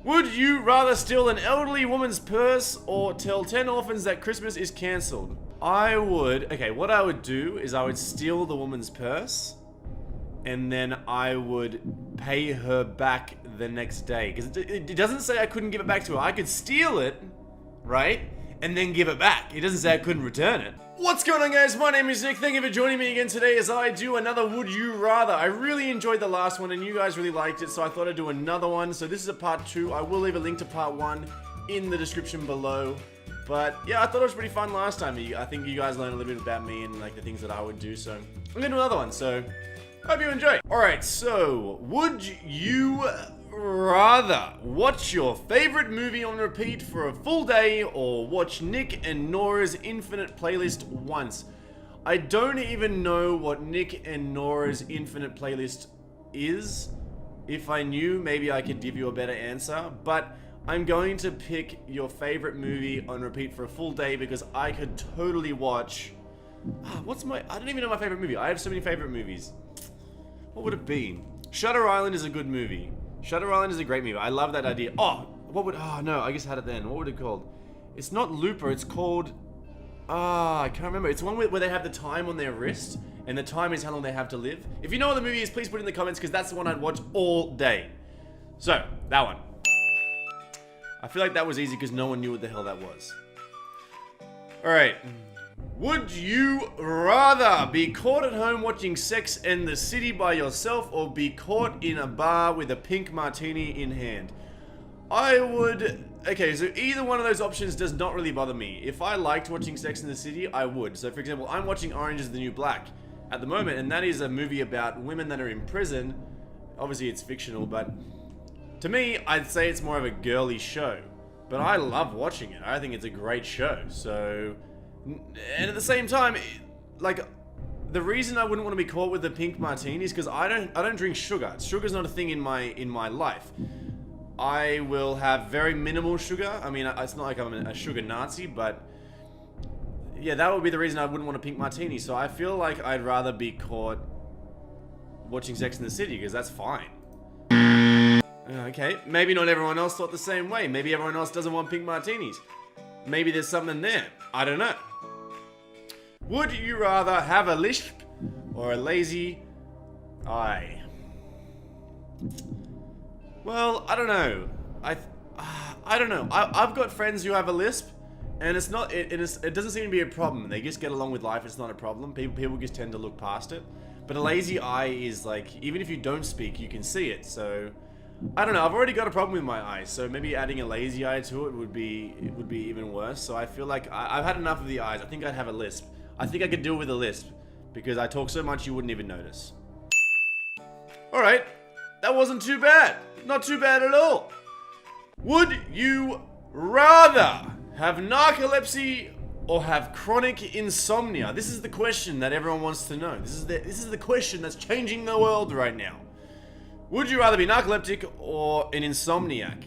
Would you rather steal an elderly woman's purse or tell 10 orphans that Christmas is cancelled? What I would do is I would steal the woman's purse and then I would pay her back the next day. Because it doesn't say I couldn't give it back to her. I could steal it, right? And then give it back. It doesn't say I couldn't return it. What's going on, guys? My name is Nick. Thank you for joining me again today as I do another Would You Rather. I really enjoyed the last one and you guys really liked it, so I thought I'd do another one. So this is a part 2. I will leave a link to part 1 in the description below. But yeah, I thought it was pretty fun last time. I think you guys learned a little bit about me and like the things that I would do. So I'm gonna do another one. So hope you enjoy. Alright, so would you rather watch your favorite movie on repeat for a full day or watch Nick and Nora's Infinite Playlist once? I don't even know what Nick and Nora's Infinite Playlist is. If I knew, maybe I could give you a better answer, but I'm going to pick your favorite movie on repeat for a full day because I could totally watch... I don't even know my favorite movie. I have so many favorite movies. What would it be? Shutter Island is a good movie. Shutter Island is a great movie. I love that idea. Oh no, I just had it then. What would it called? It's not Looper, it's called... I can't remember. It's the one where they have the time on their wrist, and the time is how long they have to live. If you know what the movie is, please put it in the comments, because that's the one I'd watch all day. So, that one. I feel like that was easy, because no one knew what the hell that was. Alright. Would you rather be caught at home watching Sex and the City by yourself or be caught in a bar with a pink martini in hand? Okay, so either one of those options does not really bother me. If I liked watching Sex and the City, I would. So for example, I'm watching Orange is the New Black at the moment, and that is a movie about women that are in prison. Obviously it's fictional, but to me, I'd say it's more of a girly show. But I love watching it. I think it's a great show, so... And at the same time, like, the reason I wouldn't want to be caught with the pink martini is because I don't drink sugar. Sugar's not a thing in my life. I will have very minimal sugar. I mean, it's not like I'm a sugar Nazi, but yeah, that would be the reason I wouldn't want a pink martini. So I feel like I'd rather be caught watching Sex and the City because that's fine. Okay, maybe not everyone else thought the same way. Maybe everyone else doesn't want pink martinis. Maybe there's something there. I don't know. Would you rather have a lisp or a lazy eye? Well, I don't know. I don't know. I've got friends who have a lisp, and it doesn't seem to be a problem. They just get along with life. It's not a problem. People just tend to look past it. But a lazy eye is like, even if you don't speak, you can see it. So I don't know. I've already got a problem with my eyes, so maybe adding a lazy eye to it would be even worse. So I feel like I've had enough of the eyes. I think I'd have a lisp. I think I could deal with a lisp because I talk so much you wouldn't even notice. All right, that wasn't too bad. Not too bad at all. Would you rather have narcolepsy or have chronic insomnia? This is the question that everyone wants to know. This is the question that's changing the world right now. Would you rather be narcoleptic or an insomniac?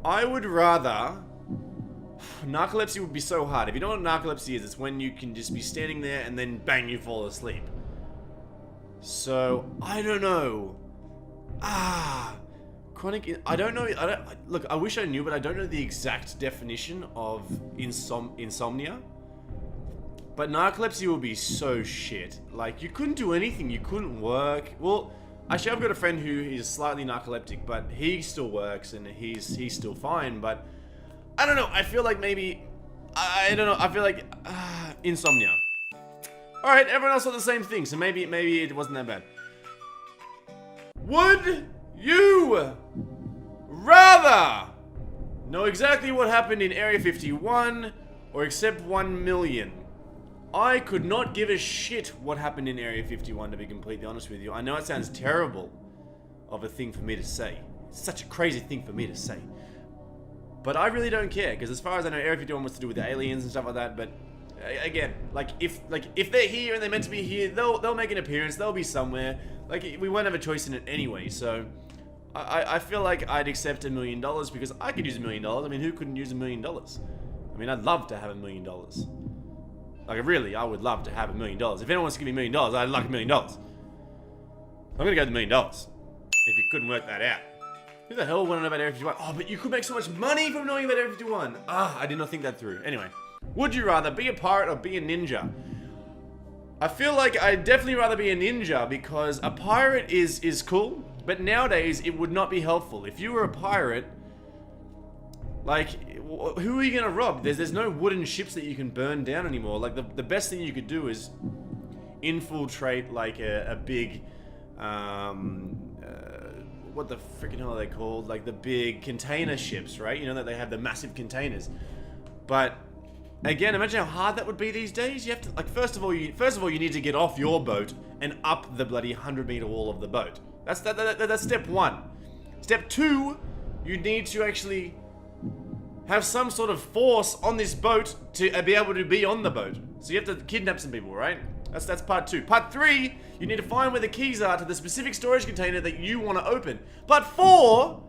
I would rather... Narcolepsy would be so hard. If you know what narcolepsy is, it's when you can just be standing there and then bang, you fall asleep. So, I don't know. Chronic... I don't know... Look, I wish I knew, but I don't know the exact definition of insomnia. But narcolepsy would be so shit. Like, you couldn't do anything. You couldn't work. Well, actually, I've got a friend who is slightly narcoleptic, but he still works and he's still fine. But I don't know. I feel like maybe... I don't know. I feel like... insomnia. Alright, everyone else thought the same thing, so maybe it wasn't that bad. Would you rather know exactly what happened in Area 51 or accept 1 million? I could not give a shit what happened in Area 51, to be completely honest with you. I know it sounds terrible of a thing for me to say. It's such a crazy thing for me to say. But I really don't care, because as far as I know, Area 51 was to do with the aliens and stuff like that, but again, if they're here and they're meant to be here, they'll make an appearance, they'll be somewhere. Like, we won't have a choice in it anyway, so I feel like I'd accept $1 million because I could use $1 million. I mean, who couldn't use $1 million? I mean, I'd love to have $1 million. Like, really, I would love to have $1 million. If anyone wants to give me $1 million, I'd like $1 million. I'm gonna go with $1 million. If you couldn't work that out. Who the hell want to know about Area 51? Oh, but you could make so much money from knowing about Area 51. I did not think that through. Anyway, would you rather be a pirate or be a ninja? I feel like I'd definitely rather be a ninja because a pirate is cool, but nowadays it would not be helpful. If you were a pirate, like, who are you gonna rob? There's no wooden ships that you can burn down anymore. Like, the best thing you could do is infiltrate, like, a big, what the freaking hell are they called? Like, the big container ships, right? You know that they have the massive containers. But again, imagine how hard that would be these days. You have to, like, first of all, you need to get off your boat and up the bloody 100-meter wall of the boat. That's step one. Step two, you need to actually have some sort of force on this boat to be able to be on the boat. So you have to kidnap some people, right? That's part two. Part three, you need to find where the keys are to the specific storage container that you want to open. Part four,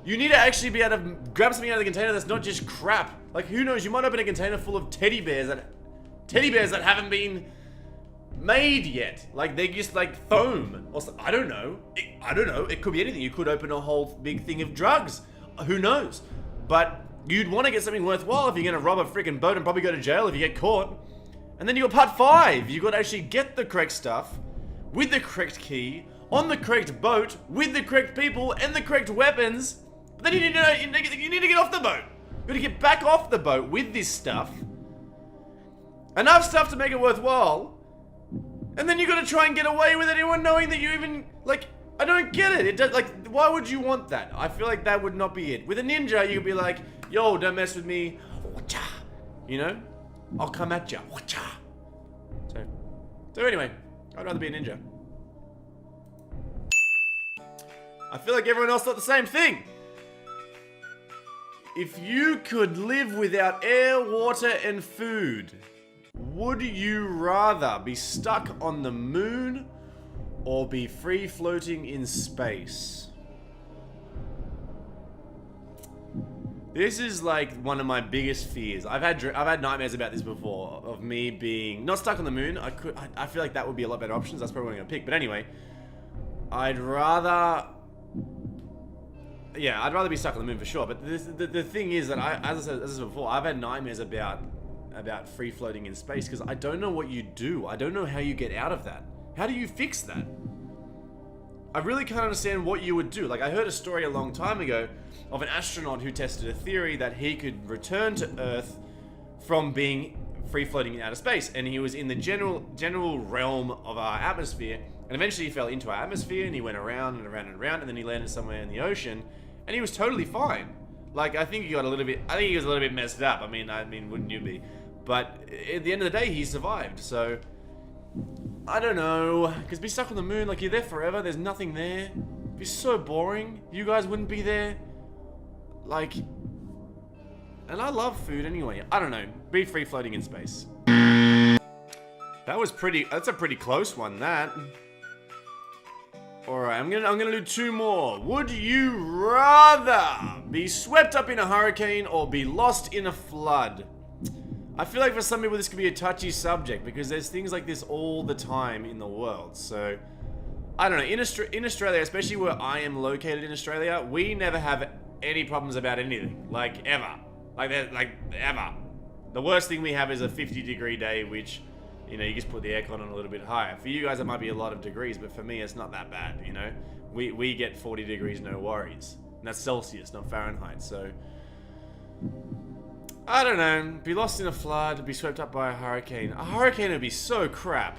you need to actually be able to grab something out of the container that's not just crap. Like, who knows, you might open a container full of teddy bears that haven't been made yet. Like, they're just like foam or something. I don't know. It could be anything. You could open a whole big thing of drugs. Who knows? But you'd want to get something worthwhile if you're going to rob a freaking boat and probably go to jail if you get caught. And then you got part five. You got to actually get the correct stuff with the correct key on the correct boat with the correct people and the correct weapons. But then you need to get off the boat. You got to get back off the boat with this stuff. Enough stuff to make it worthwhile. And then you got to try and get away with anyone knowing that you even, like, I don't get it. It does, like, why would you want that? I feel like that would not be it. With a ninja, you could be like, yo, don't mess with me. You know? I'll come at ya. So anyway, I'd rather be a ninja. I feel like everyone else thought the same thing. If you could live without air, water, and food, would you rather be stuck on the moon or be free floating in space? This is like one of my biggest fears. I've had nightmares about this before, of me being not stuck on the moon. I feel like that would be a lot better options. That's probably what I'm gonna pick. But anyway, I'd rather be stuck on the moon for sure. But the thing is that as I said before, I've had nightmares about free floating in space because I don't know what you do. I don't know how you get out of that. How do you fix that? I really can't understand what you would do. Like, I heard a story a long time ago of an astronaut who tested a theory that he could return to Earth from being free floating in outer space, and he was in the general realm of our atmosphere, and eventually he fell into our atmosphere and he went around and around and around, and then he landed somewhere in the ocean, and he was totally fine. Like, I think he was a little bit messed up. I mean, wouldn't you be? But at the end of the day, he survived. So I don't know, because be stuck on the moon, like, you're there forever, there's nothing there. It'd be so boring. You guys wouldn't be there. Like, and I love food anyway. I don't know. Be free floating in space. That's a pretty close one, that. Alright, I'm gonna do two more. Would you rather be swept up in a hurricane or be lost in a flood? I feel like for some people this could be a touchy subject because there's things like this all the time in the world. So, I don't know. In Australia, especially where I am located in Australia, we never have any problems about anything. Like, ever. Like, ever. The worst thing we have is a 50-degree day, which, you know, you just put the aircon on a little bit higher. For you guys, it might be a lot of degrees, but for me, it's not that bad, you know? We get 40 degrees, no worries. And that's Celsius, not Fahrenheit, so I don't know. Be lost in a flood, be swept up by a hurricane. A hurricane would be so crap.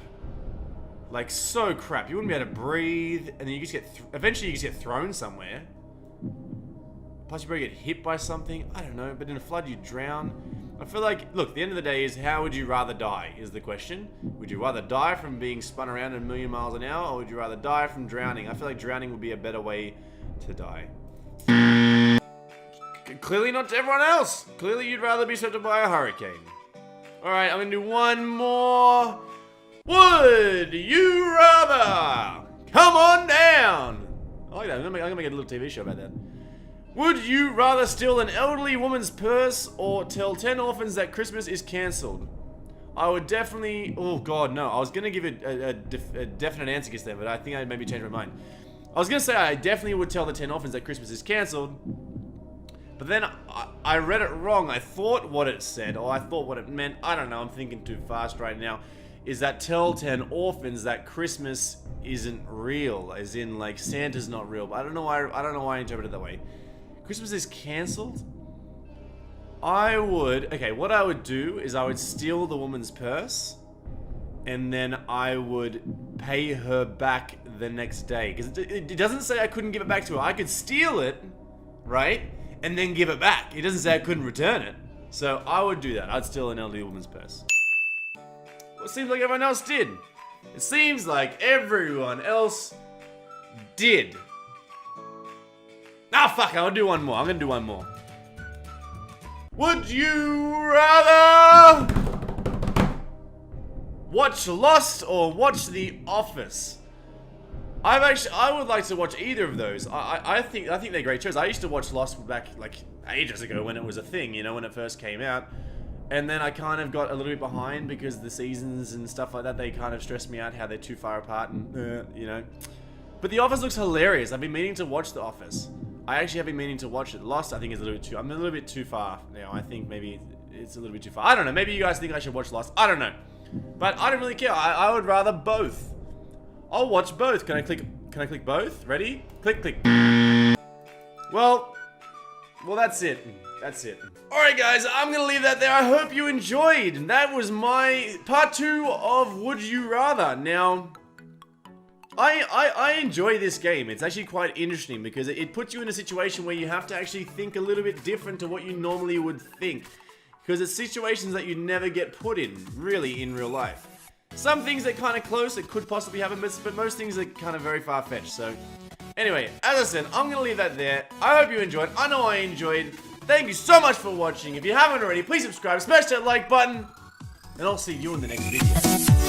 Like, so crap. You wouldn't be able to breathe, and then you just get eventually you just get thrown somewhere. Plus, you probably get hit by something. I don't know. But in a flood, you drown. I feel like, look, the end of the day is, how would you rather die, is the question. Would you rather die from being spun around at 1,000,000 miles an hour, or would you rather die from drowning? I feel like drowning would be a better way to die. Clearly not to everyone else. Clearly you'd rather be swept up by a hurricane. Alright, I'm gonna do one more. Would you rather? Come on down. I like that. I'm gonna make a little TV show about that. Would you rather steal an elderly woman's purse or tell 10 orphans that Christmas is cancelled? I would definitely... Oh, God, no. I was going to give it a definite answer just then, but I think I maybe changed my mind. I was gonna say I definitely would tell the 10 orphans that Christmas is cancelled, but then I read it wrong. I thought what it said, or I thought what it meant. I don't know. I'm thinking too fast right now. Is that tell 10 orphans that Christmas isn't real, as in like Santa's not real. But I don't know why. I don't know why I interpreted it that way. Christmas is cancelled. Okay, what I would do is I would steal the woman's purse, and then I would pay her back the next day. Because it doesn't say I couldn't give it back to her. I could steal it, right? And then give it back. It doesn't say I couldn't return it. So I would do that. I'd steal an elderly woman's purse. Well, it seems like everyone else did. It seems like everyone else did. Ah, fuck, I'll do one more. I'm gonna do one more. Would you rather watch Lost or watch The Office? I would like to watch either of those. I think they're great shows. I used to watch Lost back like ages ago when it was a thing, you know, when it first came out. And then I kind of got a little bit behind because the seasons and stuff like that, they kind of stressed me out how they're too far apart and, you know. But The Office looks hilarious. I've been meaning to watch The Office. I actually have been meaning to watch it. Lost, I think, is I'm a little bit too far now. I think maybe it's a little bit too far. I don't know. Maybe you guys think I should watch Lost. I don't know. But I don't really care. I would rather both. I'll watch both. Can I click both? Ready? Click, click. Well, that's it. That's it. Alright guys, I'm gonna leave that there. I hope you enjoyed. That was my part 2 of Would You Rather. Now, I enjoy this game. It's actually quite interesting because it puts you in a situation where you have to actually think a little bit different to what you normally would think. Because it's situations that you never get put in, really, in real life. Some things are kind of close, it could possibly happen, but most things are kind of very far-fetched, so... Anyway, as I said, I'm gonna leave that there. I hope you enjoyed. I know I enjoyed. Thank you so much for watching. If you haven't already, please subscribe, smash that like button, and I'll see you in the next video.